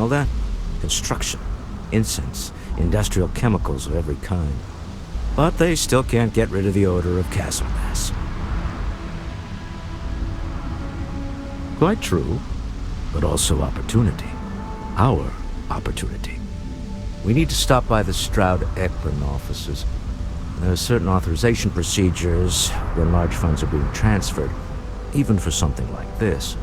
Smell that? Construction, incense, industrial chemicals of every kind. But they still can't get rid of the odor of castle gas. Quite true, but also opportunity. Our opportunity. We need to stop by the Stroud-Eklund offices. There are certain authorization procedures when large funds are being transferred, even for something like this.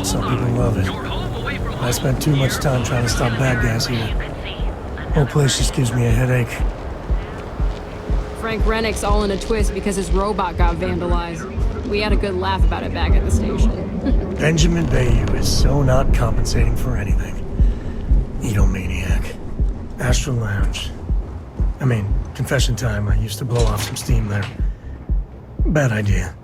Some people love it. I spent too much time trying to stop bad guys here. Whole place just gives me a headache. Frank Rennick's all in a twist because his robot got vandalized. We had a good laugh about it back at the station. Benjamin Bayou is so not compensating for anything. Edomaniac. Astral Lounge. I mean, confession time, I used to blow off some steam there. Bad idea.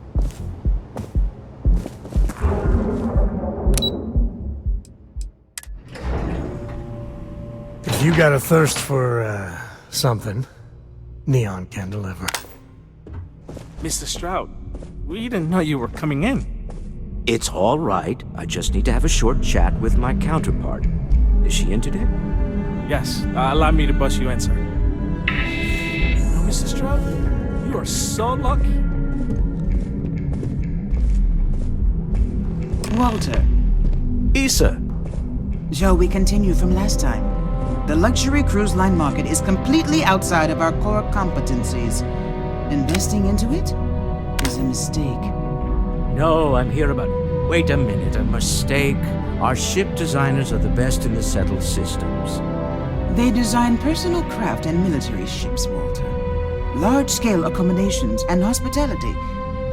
If you got a thirst for, something, Neon can deliver. Mr. Stroud, we didn't know you were coming in. It's all right. I just need to have a short chat with my counterpart. Is she in today? Yes, allow me to bust you in, sir. Oh, Mr. Stroud, you are so lucky. Walter. Issa. Shall we continue from last time? The luxury cruise line market is completely outside of our core competencies. Investing into it is a mistake. No, I'm here about... Wait a minute, a mistake? Our ship designers are the best in the settled systems. They design personal craft and military ships, Walter. Large-scale accommodations and hospitality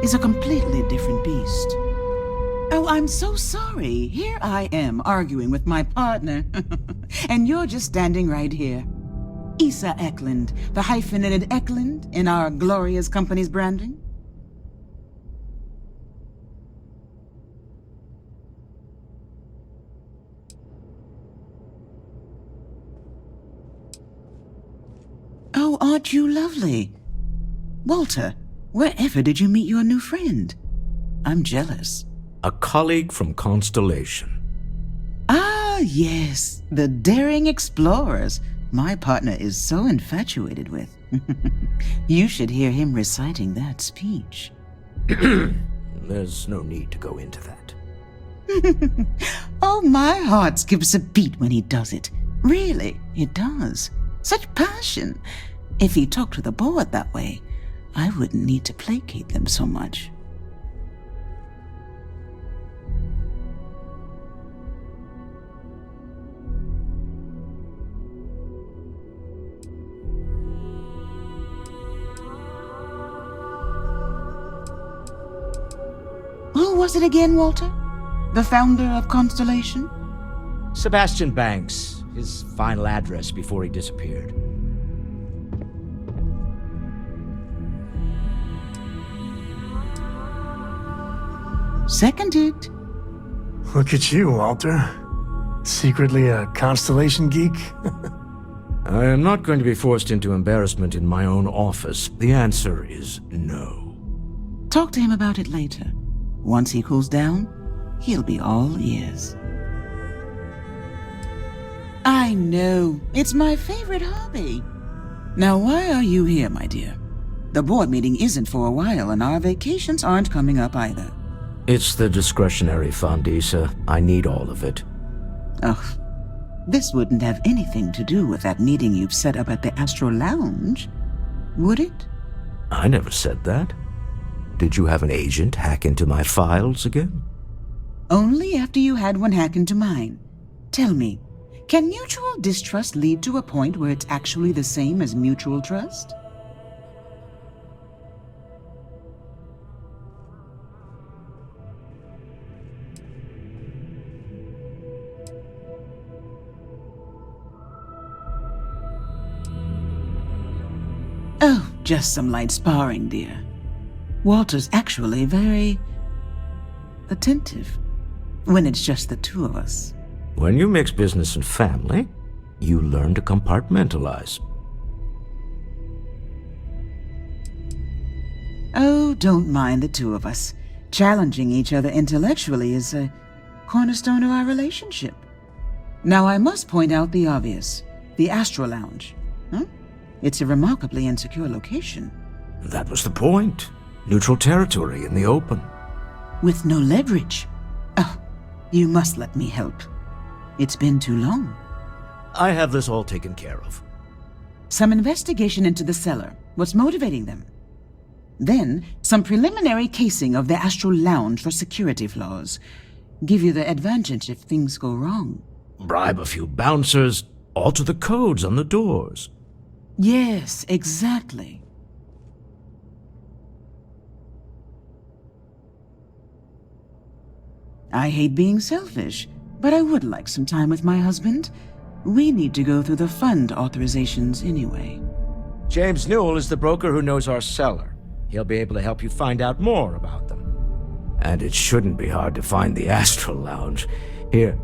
is a completely different beast. Oh, I'm so sorry. Here I am arguing with my partner. And you're just standing right here. Issa Eklund, the hyphenated Eklund in our glorious company's branding. Oh, aren't you lovely? Walter, wherever did you meet your new friend? I'm jealous. A colleague from Constellation. Ah, yes, the daring explorers my partner is so infatuated with. You should hear him reciting that speech. There's no need to go into that. Oh, my heart skips a beat when he does it. Really, it does. Such passion. If he talked to the board that way, I wouldn't need to placate them so much. Who was it again, Walter? The founder of Constellation? Sebastian Banks. His final address before he disappeared. Seconded. Look at you, Walter. Secretly a Constellation geek? I am not going to be forced into embarrassment in my own office. The answer is no. Talk to him about it later. Once he cools down, he'll be all ears. I know. It's my favorite hobby. Now, why are you here, my dear? The board meeting isn't for a while, and our vacations aren't coming up either. It's the discretionary fund, Issa. I need all of it. Ugh. This wouldn't have anything to do with that meeting you've set up at the Astral Lounge, would it? I never said that. Did you have an agent hack into my files again? Only after you had one hack into mine. Tell me, can mutual distrust lead to a point where it's actually the same as mutual trust? Oh, just some light sparring, dear. Walter's actually very attentive when it's just the two of us. When you mix business and family, you learn to compartmentalize. Oh, don't mind the two of us. Challenging each other intellectually is a cornerstone of our relationship. Now, I must point out the obvious. The Astro Lounge. It's a remarkably insecure location. That was the point. Neutral territory in the open. With no leverage. Oh, you must let me help. It's been too long. I have this all taken care of. Some investigation into the cellar. What's motivating them? Then, some preliminary casing of the Astral Lounge for security flaws. Give you the advantage if things go wrong. Bribe a few bouncers, alter the codes on the doors. Yes, exactly. I hate being selfish, but I would like some time with my husband. We need to go through the fund authorizations anyway. James Newell is the broker who knows our cellar. He'll be able to help you find out more about them. And it shouldn't be hard to find the Astral Lounge. Here,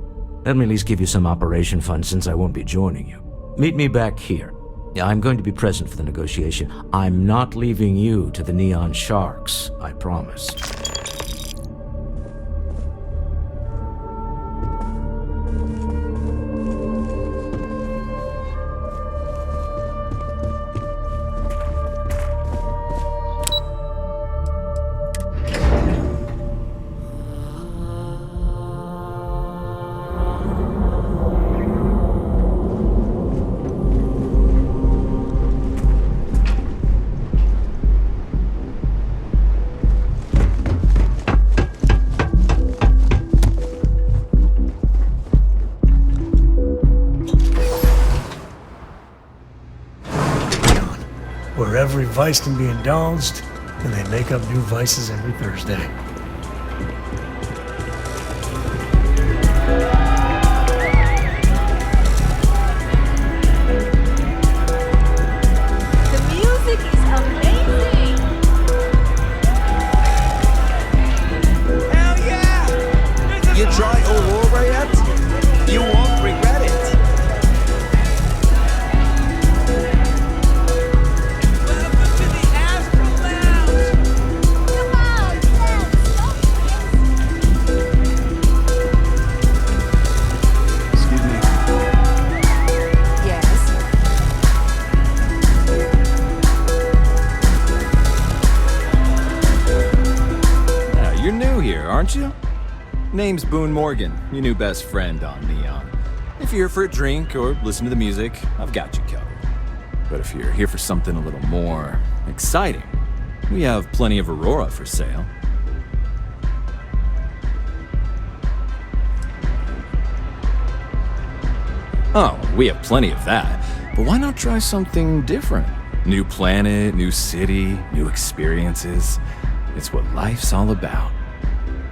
let me at least give you some operation funds since I won't be joining you. Meet me back here. I'm going to be present for the negotiation. I'm not leaving you to the Neon Sharks, I promise. Where every vice can be indulged, and they make up new vices every Thursday. The music is amazing! Hell yeah! You try Aurora yet? You won't regret it. Welcome to the Astral Lounge! Come on, Excuse me. Yes. You're new here, aren't you? Name's Boone Morgan, your new best friend on Neon. If you're here for a drink or listen to the music, I've got you covered. But if you're here for something a little more exciting, we have plenty of Aurora for sale. Oh, we have plenty of that. But why not try something different? New planet, new city, new experiences. It's what life's all about.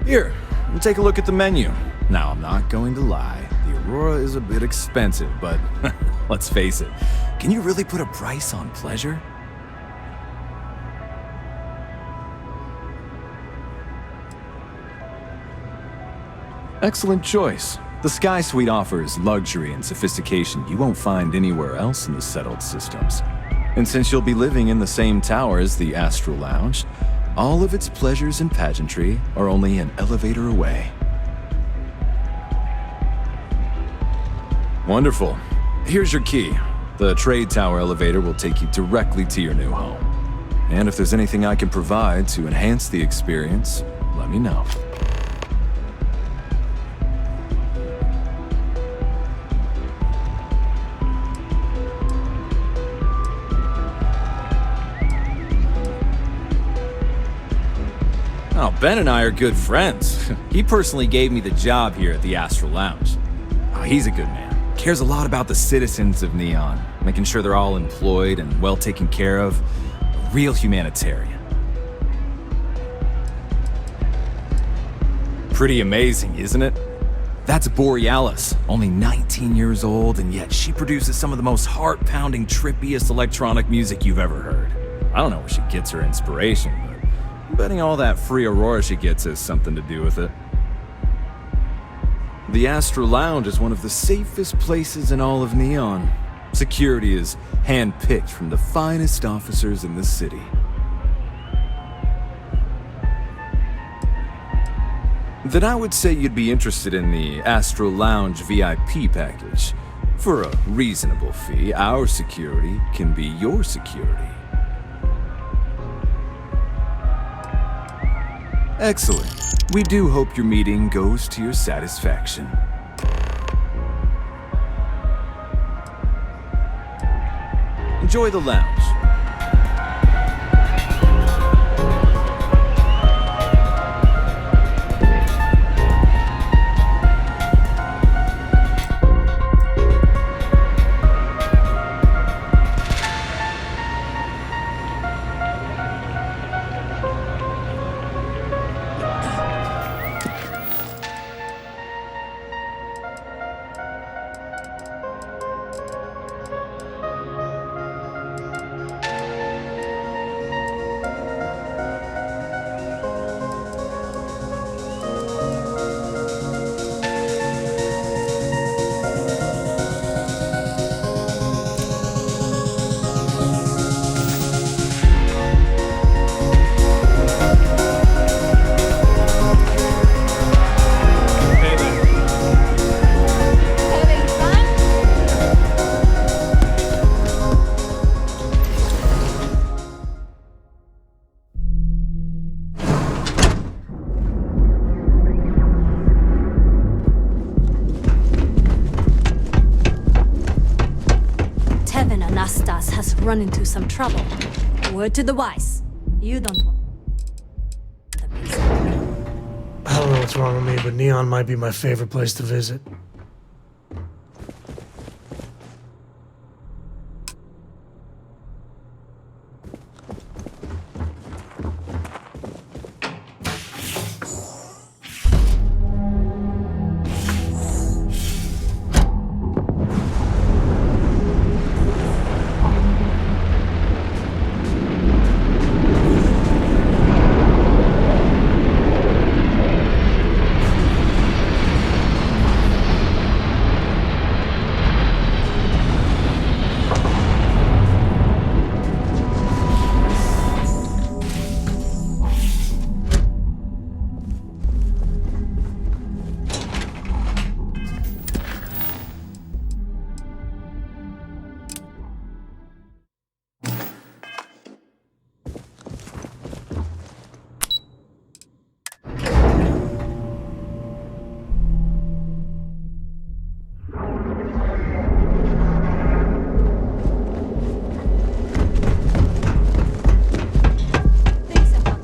Here, take a look at the menu. Now, I'm not going to lie. The Aurora is a bit expensive, but let's face it. Can you really put a price on pleasure? Excellent choice. The Sky Suite offers luxury and sophistication you won't find anywhere else in the settled systems. And since you'll be living in the same tower as the Astral Lounge, all of its pleasures and pageantry are only an elevator away. Wonderful. Here's your key. The trade tower elevator will take you directly to your new home. And if there's anything I can provide to enhance the experience, let me know. Oh, Ben and I are good friends. He personally gave me the job here at the Astral Lounge. Oh, he's a good man. Cares a lot about the citizens of Neon, making sure they're all employed and well taken care of. A real humanitarian. Pretty amazing, isn't it? That's Borealis, only 19 years old, and yet she produces some of the most heart-pounding, trippiest electronic music you've ever heard. I don't know where she gets her inspiration, but I'm betting all that free Aurora she gets has something to do with it. The Astral Lounge is one of the safest places in all of Neon. Security is hand-picked from the finest officers in the city. Then I would say you'd be interested in the Astral Lounge VIP package. For a reasonable fee, our security can be your security. Excellent. We do hope your meeting goes to your satisfaction. Enjoy the lounge. Hey there. Having fun? Tevin Anastas has run into some trouble. Word to the wise. You don't want the peace. I don't know what's wrong with me, but Neon might be my favorite place to visit. Thanks a lot.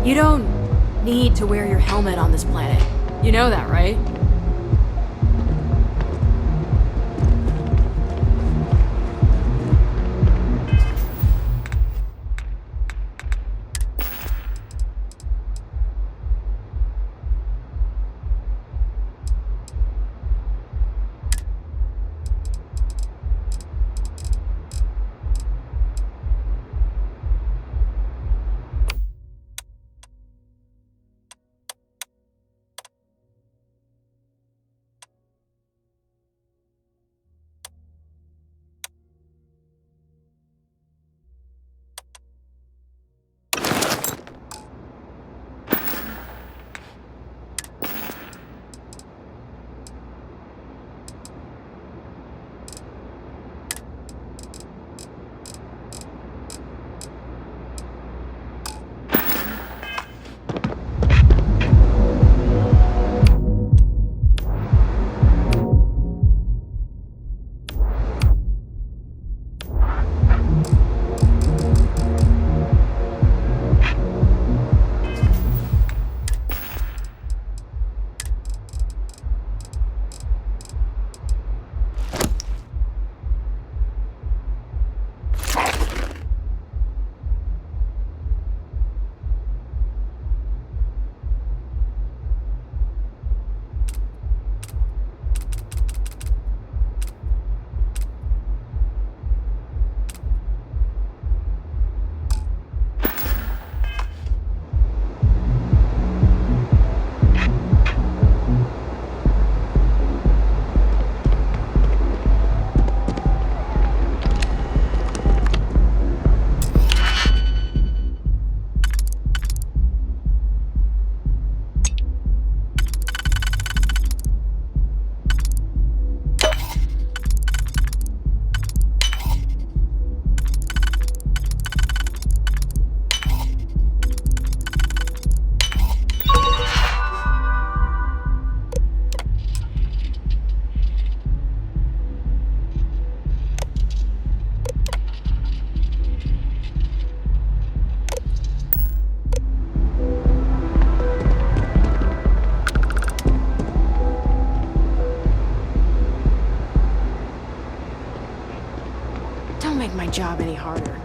You don't need to wear your helmet on this planet. You know that, right? job any harder.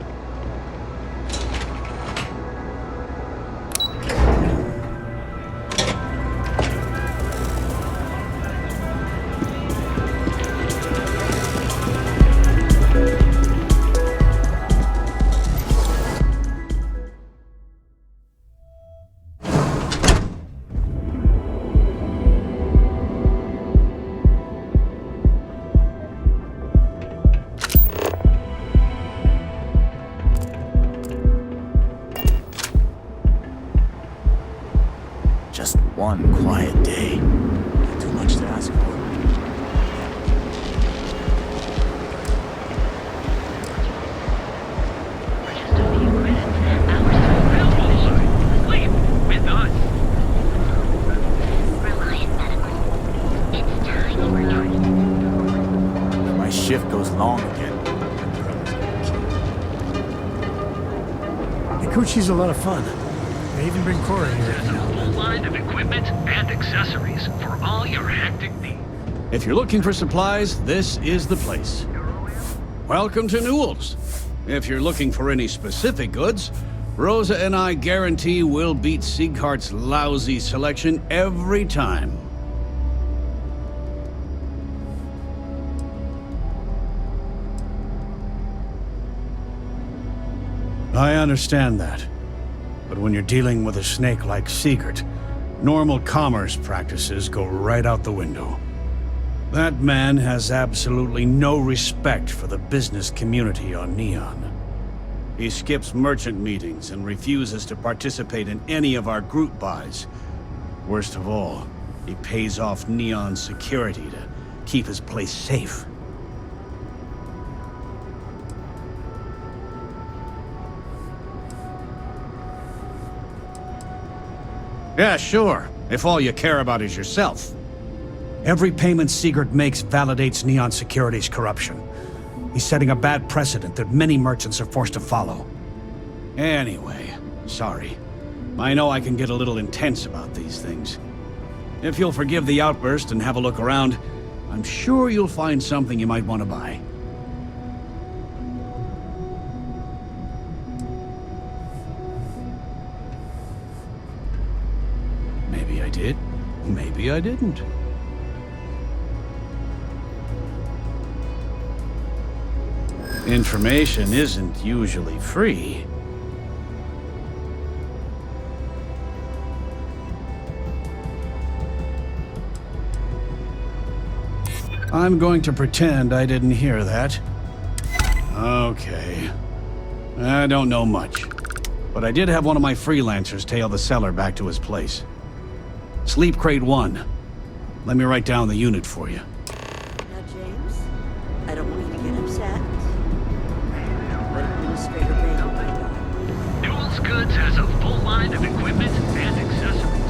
Just one quiet day. Not too much to ask for. For just a few minutes, our Starfield sleep with us. Reliant Medical. It's time for your... My shift goes long again. Ikuchi's a lot of fun. They even bring Cora here every now and then. Line of equipment and accessories for all your hectic needs. If you're looking for supplies, this is the place. Welcome to Newell's. If you're looking for any specific goods, Rosa and I guarantee we'll beat Sieghart's lousy selection every time. I understand that. But when you're dealing with a snake like Siegert, normal commerce practices go right out the window. That man has absolutely no respect for the business community on Neon. He skips merchant meetings and refuses to participate in any of our group buys. Worst of all, he pays off Neon's security to keep his place safe. Yeah, sure, if all you care about is yourself. Every payment Siegert makes validates Neon Security's corruption. He's setting a bad precedent that many merchants are forced to follow. Anyway, sorry. I know I can get a little intense about these things. If you'll forgive the outburst and have a look around, I'm sure you'll find something you might want to buy. Maybe I did, maybe I didn't. Information isn't usually free. I'm going to pretend I didn't hear that. Okay. I don't know much, but I did have one of my freelancers tail the seller back to his place. Sleep Crate 1. Let me write down the unit for you. Now, James, I don't want you to get upset, but Administrator Baker might die. Newell's Goods has a full line of equipment and accessories.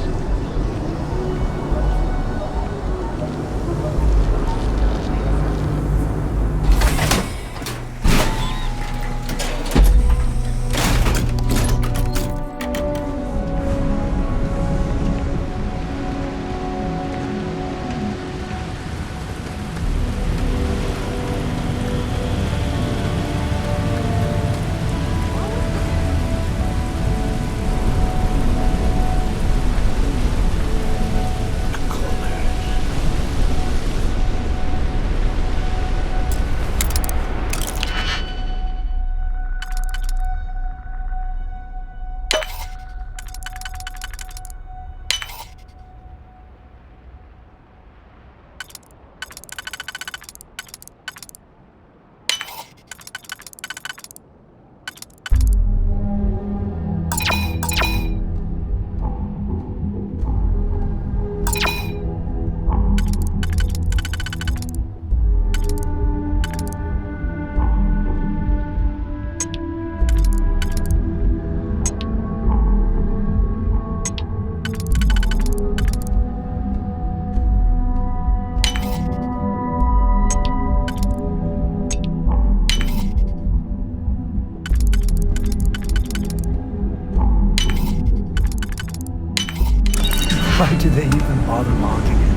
Why do they even bother locking it?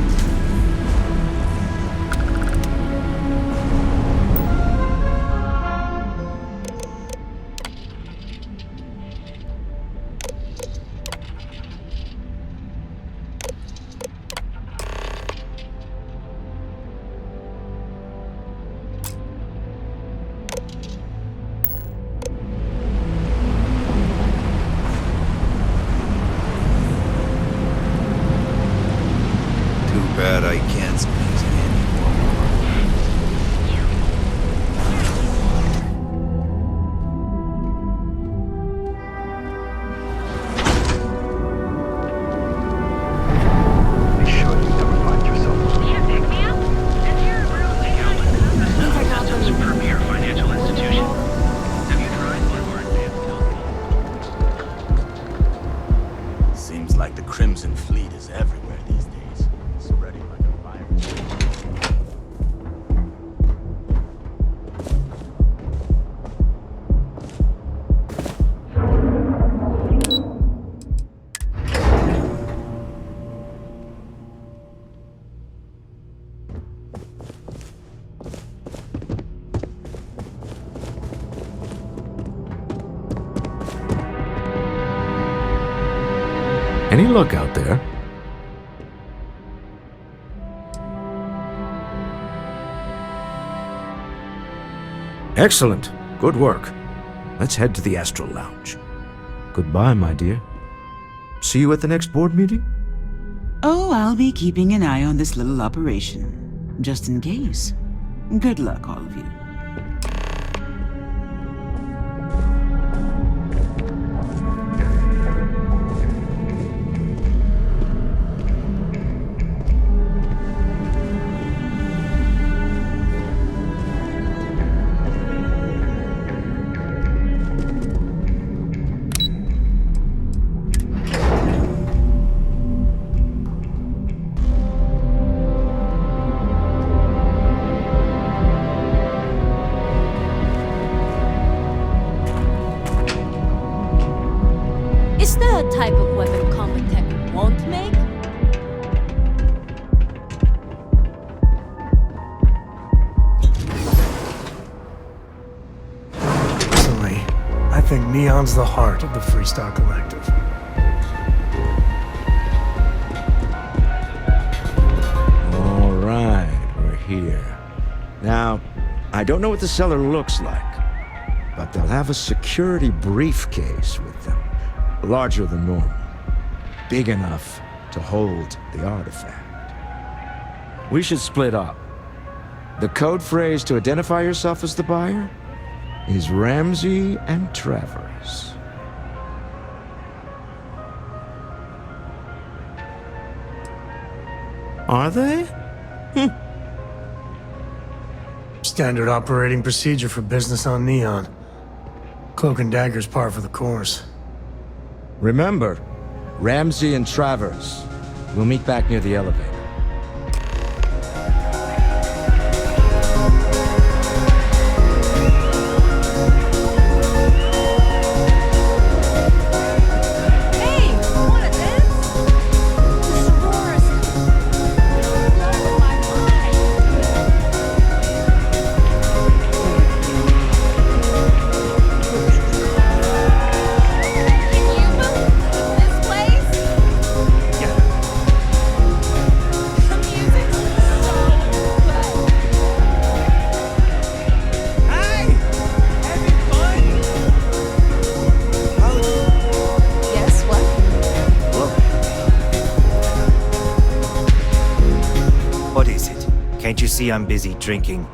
bad I can't squeeze anymore. Be sure you never find yourself alone. You pick me up? And you're a real Bethesda's premier financial institution. Have you tried one more advanced? Seems like the Crimson Fleet is everywhere these days, spreading like a virus. Any luck out there? Excellent. Good work. Let's head to the Astral Lounge. Goodbye, my dear. See you at the next board meeting? Oh, I'll be keeping an eye on this little operation, just in case. Good luck, all of you. Is there a type of weapon combat tech won't make? Personally, I think Neon's the heart of the Freestar Collective. All right, we're here. Now, I don't know what the cellar looks like, but they'll have a security briefcase with them, larger than normal, big enough to hold the artifact. We should split up. The code phrase to identify yourself as the buyer is Ramsey and Travers. Are they? Standard operating procedure for business on Neon. Cloak and Dagger's par for the course. Remember, Ramsey and Travers. We'll meet back near the elevator. Hey, wanna dance? The sorority. Blow my mind. Can you believe this place? Yeah. The music's so good. Hey! Having fun? Guess what? What is it? Can't you see I'm busy drinking?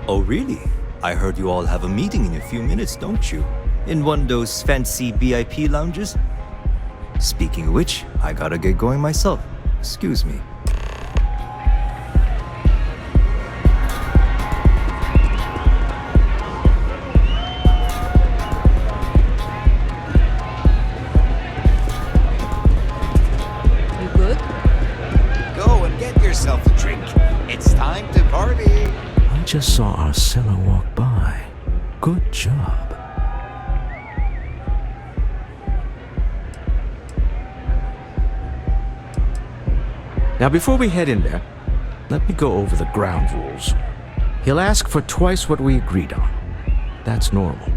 Oh, really? I heard you all have a meeting in a few minutes, don't you? In one of those fancy VIP lounges? Speaking of which, I gotta get going myself. Excuse me. You good? Go and get yourself a drink. It's time to party. I just saw our cellar walk by. Good job. Now, before we head in there, let me go over the ground rules. He'll ask for twice what we agreed on. That's normal.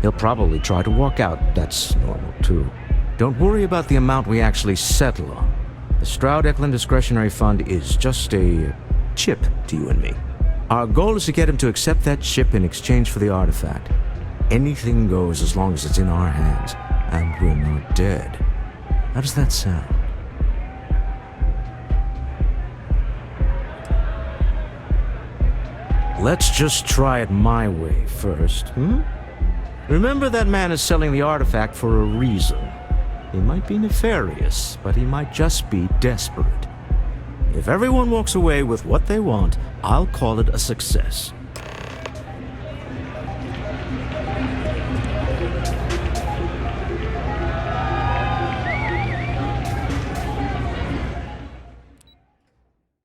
He'll probably try to walk out. That's normal, too. Don't worry about the amount we actually settle on. The Stroud-Eklund Discretionary Fund is just a chip to you and me. Our goal is to get him to accept that chip in exchange for the artifact. Anything goes as long as it's in our hands, and we're not dead. How does that sound? Let's just try it my way first, Remember, that man is selling the artifact for a reason. He might be nefarious, but he might just be desperate. If everyone walks away with what they want, I'll call it a success.